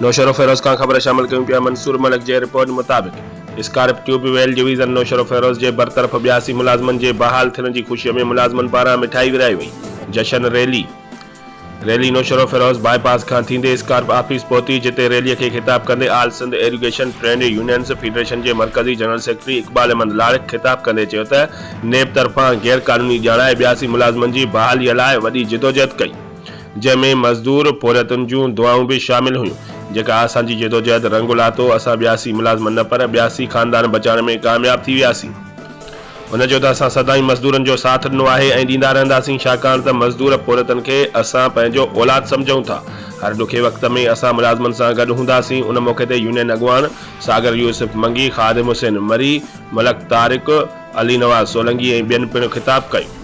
नौशरो फेरोज का खबर शामिल कयूं पिया। मंसूर मलिक जे रिपोर्ट मुताबिक़ scarf tubewell division Naushahro Feroz जे बरतरफ़ 82 मुलाज़िमनि जे बहाल थियण जी ख़ुशीअ में मुलाज़िमनि पारां मिठाई विराई वई। जशन रैली नौशरो फेरोज बाईपास खां थींदे स्कार्प ऑफिस पहुती, जिते रैलीअ खे ख़िताब कंदे all Sindh irrigation trade unions federation जे मरकज़ी जनरल सेक्रेटरी इक़बाल अहमद लाड़िक ख़िताब कंदे चयो त नेब तरफ़ां गैर क़ानूनी ॼाणाए 82 मुलाज़िमनि जी बहालीअ लाइ वॾी जिदोजहद कई, जंहिंमें मज़दूर पोरियतुनि जूं दुआऊं बि शामिल हुयूं। जेका असांजी जिदोजहद रंग लातो, असां 82 मुलाज़िम न पर 82 ख़ानदान बचाइण में कामयाब थी वियासीं। हुन चयो त असां सदाईं मज़दूरनि जो साथ ॾिनो आहे ऐं ॾींदा रहंदासीं, छाकाणि त मज़दूर पोरियतनि खे असां पंहिंजो औलाद सम्झूं था। हर ॾुखे वक़्त में असां मुलाज़िमनि सां गॾु हूंदासीं। उन मौक़े ते यूनियन अॻवान सागर यूसुफ मंगी, ख़ादिम हुसैन मरी, मलक तारिक, अली नवाज़ सोलंगी ऐं ॿियनि पिणु ख़िताब कयो।